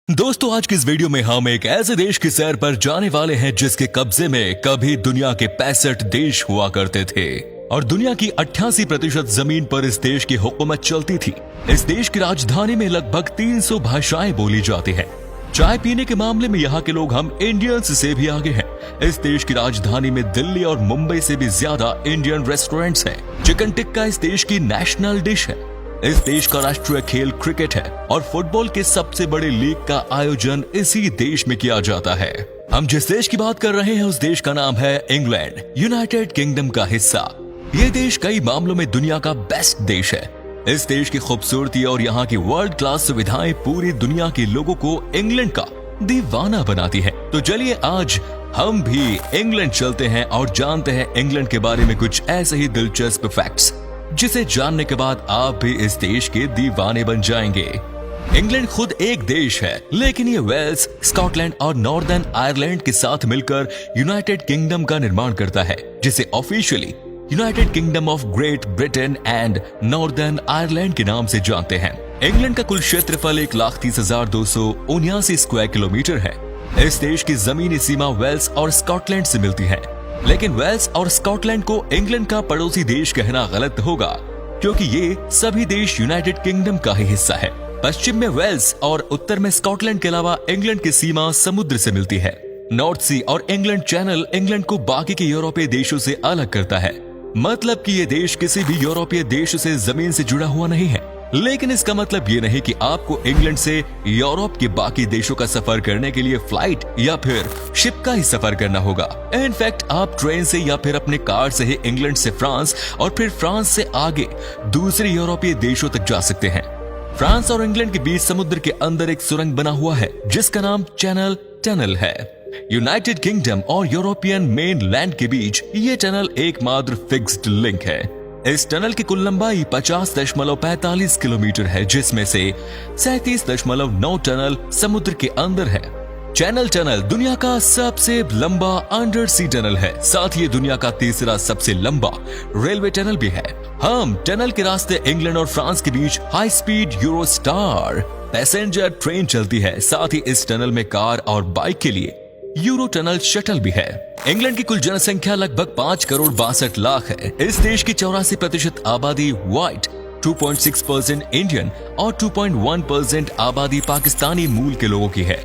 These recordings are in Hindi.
दोस्तों, आज की इस वीडियो में हम एक ऐसे देश की सैर पर जाने वाले हैं जिसके कब्जे में कभी दुनिया के 65 देश हुआ करते थे और दुनिया की 88% जमीन पर इस देश की हुकूमत चलती थी। इस देश की राजधानी में लगभग 300 भाषाएं बोली जाती हैं। चाय पीने के मामले में यहाँ के लोग हम इंडियंस से भी आगे हैं। इस देश की राजधानी में दिल्ली और मुंबई से भी ज्यादा इंडियन रेस्टोरेंट्स हैं। चिकन टिक्का इस देश की नेशनल डिश है। इस देश का राष्ट्रीय खेल क्रिकेट है और फुटबॉल के सबसे बड़े लीग का आयोजन इसी देश में किया जाता है। हम जिस देश की बात कर रहे हैं उस देश का नाम है इंग्लैंड, यूनाइटेड किंगडम का हिस्सा। ये देश कई मामलों में दुनिया का बेस्ट देश है। इस देश की खूबसूरती और यहाँ की वर्ल्ड क्लास सुविधाएं पूरी दुनिया के लोगों को इंग्लैंड का दीवाना बनाती है। तो चलिए आज हम भी इंग्लैंड चलते हैं और जानते हैं इंग्लैंड के बारे में कुछ ऐसे ही दिलचस्प फैक्ट्स जिसे जानने के बाद आप भी इस देश के दीवाने बन जाएंगे। इंग्लैंड खुद एक देश है, लेकिन ये वेल्स, स्कॉटलैंड और नॉर्दर्न आयरलैंड के साथ मिलकर यूनाइटेड किंगडम का निर्माण करता है, जिसे officially United kingdom of great Britain and northern Ireland के नाम से जानते हैं। इंग्लैंड का कुल क्षेत्रफल 1,30,279 स्क्वायर किलोमीटर है। इस देश की जमीनी सीमा वेल्स और स्कॉटलैंड से मिलती है, लेकिन वेल्स और स्कॉटलैंड को इंग्लैंड का पड़ोसी देश कहना गलत होगा, क्योंकि ये सभी देश यूनाइटेड किंगडम का ही हिस्सा है। पश्चिम में वेल्स और उत्तर में स्कॉटलैंड के अलावा इंग्लैंड की सीमा समुद्र से मिलती है। नॉर्थ सी और इंग्लैंड चैनल इंग्लैंड को बाकी के यूरोपीय देशों से अलग करता है। मतलब कि ये देश किसी भी यूरोपीय देश से जमीन से जुड़ा हुआ नहीं है, लेकिन इसका मतलब ये नहीं कि आपको इंग्लैंड से यूरोप के बाकी देशों का सफर करने के लिए फ्लाइट या फिर शिप का ही सफर करना होगा। इनफैक्ट आप ट्रेन से या फिर अपने कार से ही इंग्लैंड से फ्रांस और फिर फ्रांस से आगे दूसरे यूरोपीय देशों तक जा सकते हैं। फ्रांस और इंग्लैंड के बीच समुद्र के अंदर एक सुरंग बना हुआ है जिसका नाम चैनल टनल है। यूनाइटेड किंगडम और यूरोपियन मेन लैंड के बीच ये टनल एकमात्र फिक्स्ड लिंक है। इस टनल की कुल लंबाई 50.45 किलोमीटर है, जिसमें से 37.9 टनल समुद्र के अंदर है। चैनल टनल दुनिया का सबसे लंबा अंडर सी टनल है, साथ ही दुनिया का तीसरा सबसे लंबा रेलवे टनल भी है। हम टनल के रास्ते इंग्लैंड और फ्रांस के बीच high speed Eurostar passenger train चलती है। साथ ही इस टनल में कार और बाइक के लिए यूरो टनल शटल भी है। इंग्लैंड की कुल जनसंख्या लगभग 5 करोड़ 62 लाख है। इस देश की 84% आबादी व्हाइट, 2.6% इंडियन और 2.1% आबादी पाकिस्तानी मूल के लोगों की है।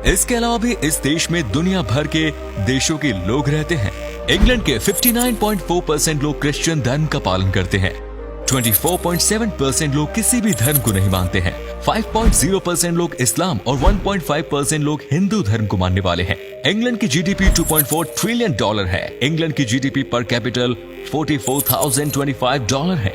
इसके अलावा भी इस देश में दुनिया भर के देशों के लोग रहते हैं। इंग्लैंड के 59.4% लोग क्रिश्चियन धर्म का पालन करते हैं। 24.7% लोग किसी भी धर्म को नहीं मानते हैं। 5.0% लोग इस्लाम और 1.5% लोग हिंदू धर्म को मानने वाले हैं। इंग्लैंड की जीडीपी $2.4 ट्रिलियन है। इंग्लैंड की जीडीपी पर कैपिटल $44,025 है।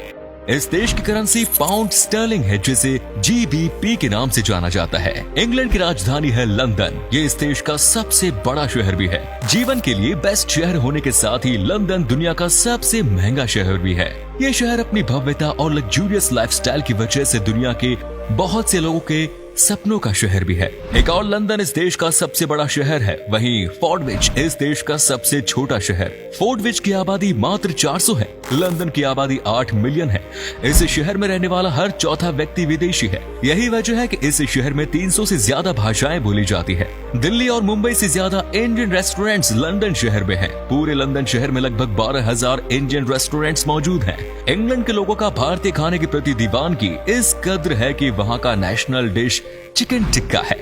इस देश की करेंसी पाउंड स्टर्लिंग है, जिसे GBP के नाम से जाना जाता है। इंग्लैंड की राजधानी है लंदन। ये इस देश का सबसे बड़ा शहर भी है। जीवन के लिए बेस्ट शहर होने के साथ ही लंदन दुनिया का सबसे महंगा शहर भी है। ये शहर अपनी भव्यता और लग्जूरियस लाइफस्टाइल की वजह से दुनिया के बहुत से लोगों के सपनों का शहर भी है। एक और लंदन इस देश का सबसे बड़ा शहर है, वहीं फोर्टविच इस देश का सबसे छोटा शहर। फोर्टविच की आबादी मात्र 400 है। लंदन की आबादी 8 मिलियन है। इस शहर में रहने वाला हर चौथा व्यक्ति विदेशी है। यही वजह है कि इस शहर में 300 से ज्यादा भाषाएं बोली जाती है। दिल्ली और मुंबई से ज्यादा इंडियन रेस्टोरेंट्स लंदन शहर में हैं। पूरे लंदन शहर में लगभग 12,000 इंडियन रेस्टोरेंट्स मौजूद हैं। इंग्लैंड के लोगों का भारतीय खाने के प्रति दीवानगी इस कद्र है कि वहाँ का नेशनल डिश चिकन टिक्का है।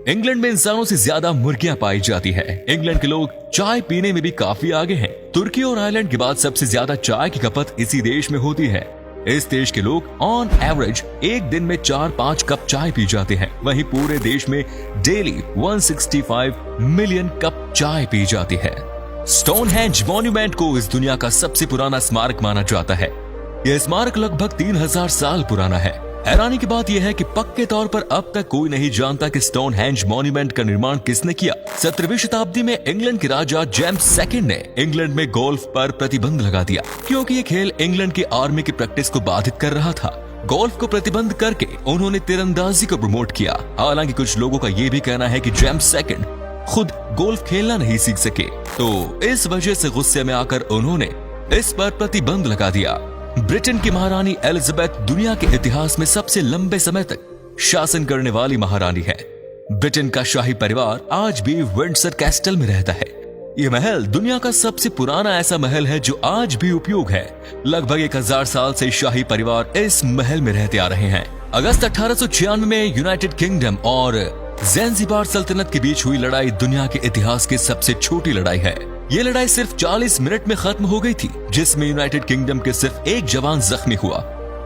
इंग्लैंड में इंसानों से ज्यादा मुर्गियां पाई जाती है। इंग्लैंड के लोग चाय पीने में भी काफी आगे हैं। तुर्की और आयरलैंड के बाद सबसे ज्यादा चाय की खपत इसी देश में होती है। इस देश के लोग ऑन एवरेज एक दिन में 4-5 कप चाय पी जाते हैं। वहीं पूरे देश में डेली 165 मिलियन कप चाय पी जाती है। स्टोनहेंज मॉन्यूमेंट को इस दुनिया का सबसे पुराना स्मारक माना जाता है। यह स्मारक लगभग 3000 साल पुराना है। हैरानी की बात यह है कि पक्के तौर पर अब तक कोई नहीं जानता कि स्टोनहेंज मॉन्यूमेंट का निर्माण किसने किया। 17वीं शताब्दी में इंग्लैंड के राजा जेम्स सेकंड ने इंग्लैंड में गोल्फ पर प्रतिबंध लगा दिया, क्योंकि ये खेल इंग्लैंड की आर्मी की प्रैक्टिस को बाधित कर रहा था। गोल्फ को प्रतिबंध करके उन्होंने तीरंदाजी को प्रमोट किया। हालांकि कुछ लोगों का ये भी कहना है कि जेम्स सेकंड खुद गोल्फ खेलना नहीं सीख सके, तो इस वजह से गुस्से में आकर उन्होंने इस पर प्रतिबंध लगा दिया। ब्रिटेन की महारानी एलिजाबेथ दुनिया के इतिहास में सबसे लंबे समय तक शासन करने वाली महारानी है। ब्रिटेन का शाही परिवार आज भी विंडसर कैस्टल में रहता है। ये महल दुनिया का सबसे पुराना ऐसा महल है जो आज भी उपयोग है। लगभग 1000 साल से शाही परिवार इस महल में रहते आ रहे हैं। अगस्त 1896 में यूनाइटेड किंगडम और ज़ैंज़िबार सल्तनत के बीच हुई लड़ाई दुनिया के इतिहास की सबसे छोटी लड़ाई है। ये लड़ाई सिर्फ 40 मिनट में खत्म हो गई थी, जिसमें यूनाइटेड किंगडम के सिर्फ एक जवान जख्मी हुआ,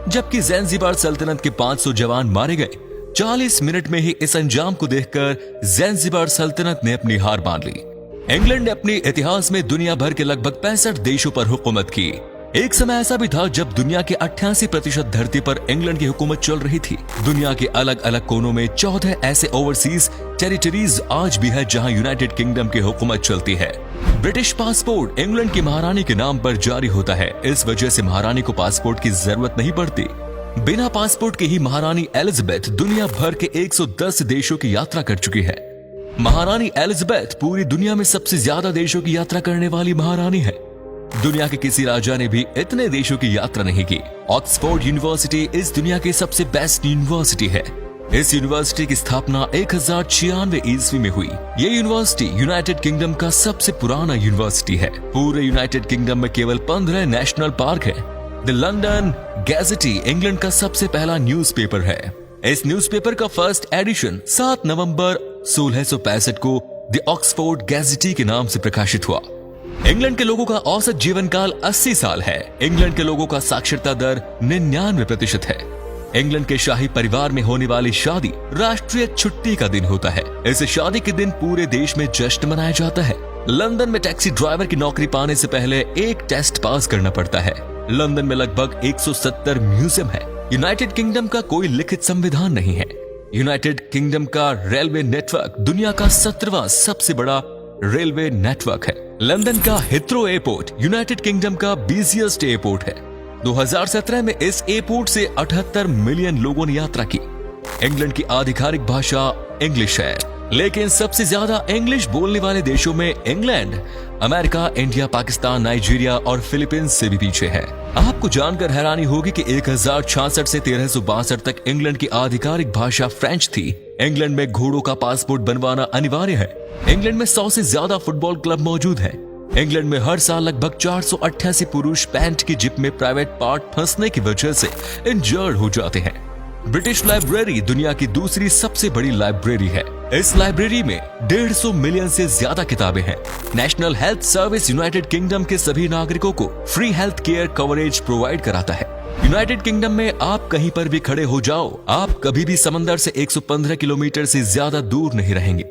जबकि ज़ैंज़िबार सल्तनत के 500 जवान मारे गए। 40 मिनट में ही इस अंजाम को देखकर ज़ैंज़िबार सल्तनत ने अपनी हार मान ली। इंग्लैंड ने अपने इतिहास में दुनिया भर के लगभग 65 देशों पर हुकूमत की। एक समय ऐसा भी था जब दुनिया के 88% धरती पर इंग्लैंड की हुकूमत चल रही थी। दुनिया के अलग अलग कोनों में 14 ऐसे ओवरसीज टेरिटरीज आज भी है जहां यूनाइटेड किंगडम की हुकूमत चलती है। ब्रिटिश पासपोर्ट इंग्लैंड की महारानी के नाम पर जारी होता है। इस वजह से महारानी को पासपोर्ट की जरूरत नहीं पड़ती। बिना पासपोर्ट के ही महारानी एलिजाबेथ दुनिया भर के 110 देशों की यात्रा कर चुकी है। महारानी एलिजाबेथ पूरी दुनिया में सबसे ज्यादा देशों की यात्रा करने वाली महारानी है। दुनिया के किसी राजा ने भी इतने देशों की यात्रा नहीं की। ऑक्सफोर्ड यूनिवर्सिटी इस दुनिया की सबसे बेस्ट यूनिवर्सिटी है। इस यूनिवर्सिटी की स्थापना 1096 ईस्वी में हुई। ये यूनिवर्सिटी यूनाइटेड किंगडम का सबसे पुराना यूनिवर्सिटी है। पूरे यूनाइटेड किंगडम में केवल 15 नेशनल पार्क है। द लंदन गैजेटी इंग्लैंड का सबसे पहला न्यूज़पेपर है। इस न्यूज़पेपर का फर्स्ट एडिशन 7 नवंबर 1665 को द ऑक्सफोर्ड गैजेटी के नाम से प्रकाशित हुआ। इंग्लैंड के लोगों का औसत जीवन काल 80 साल है। इंग्लैंड के लोगों का साक्षरता दर 99% है। इंग्लैंड के शाही परिवार में होने वाली शादी राष्ट्रीय छुट्टी का दिन होता है। इस शादी के दिन पूरे देश में जश्न मनाया जाता है। लंदन में टैक्सी ड्राइवर की नौकरी पाने से पहले एक टेस्ट पास करना पड़ता है। लंदन में लगभग 170 म्यूजियम है। यूनाइटेड किंगडम का कोई लिखित संविधान नहीं है। यूनाइटेड किंगडम का रेलवे नेटवर्क दुनिया का 17वां सबसे बड़ा रेलवे नेटवर्क है। लंदन का हिथ्रो एयरपोर्ट यूनाइटेड किंगडम का बिजिएस्ट एयरपोर्ट है। 2017 में इस एयरपोर्ट से 78 मिलियन लोगों ने यात्रा की। इंग्लैंड की आधिकारिक भाषा इंग्लिश है, लेकिन सबसे ज्यादा इंग्लिश बोलने वाले देशों में England, America, India, Pakistan, Nigeria और फिलीपींस से भी पीछे है। आपको जानकर हैरानी होगी कि 1066 से 1362 तक इंग्लैंड की आधिकारिक भाषा फ्रेंच थी। इंग्लैंड में घोड़ों का पासपोर्ट बनवाना अनिवार्य है। इंग्लैंड में 100 से ज्यादा फुटबॉल क्लब मौजूद है। इंग्लैंड में हर साल लगभग 488 पुरुष पैंट की जिप में प्राइवेट पार्ट फंसने की वजह से इंजर्ड हो जाते हैं। ब्रिटिश लाइब्रेरी दुनिया की दूसरी सबसे बड़ी लाइब्रेरी है। इस लाइब्रेरी में 150 मिलियन से ज्यादा किताबें हैं। National health service United Kingdom के सभी नागरिकों को free health care coverage provide कराता है। यूनाइटेड किंगडम में आप कहीं पर भी खड़े हो जाओ, आप कभी भी समंदर से 115 किलोमीटर से ज्यादा दूर नहीं रहेंगे।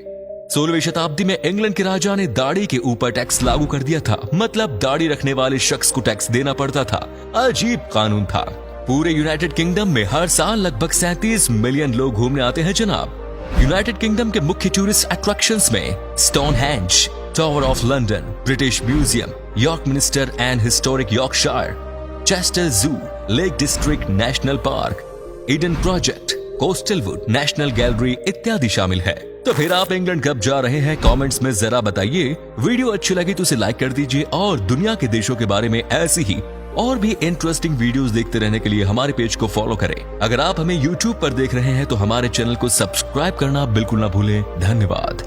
16वीं शताब्दी में इंग्लैंड के राजा ने दाढ़ी के ऊपर टैक्स लागू कर दिया था। मतलब दाढ़ी रखने वाले शख्स को टैक्स देना पड़ता था। अजीब कानून था। पूरे यूनाइटेड किंगडम में हर साल लगभग 37 मिलियन लोग घूमने आते हैं जनाब। यूनाइटेड किंगडम के मुख्य टूरिस्ट अट्रैक्शंस में Stonehenge, Tower of London, British Museum, York Minster and historic Yorkshire, Chester Zoo, Lake District National Park, Eden Project, coastal wood National Gallery इत्यादि शामिल है। तो फिर आप इंग्लैंड कब जा रहे हैं, कमेंट्स में जरा बताइए। वीडियो अच्छी लगी तो उसे लाइक कर दीजिए और दुनिया के देशों के बारे में ऐसी ही और भी इंटरेस्टिंग वीडियोस देखते रहने के लिए हमारे पेज को फॉलो करें। अगर आप हमें YouTube पर देख रहे हैं तो हमारे चैनल को सब्सक्राइब करना बिल्कुल ना भूलें। धन्यवाद।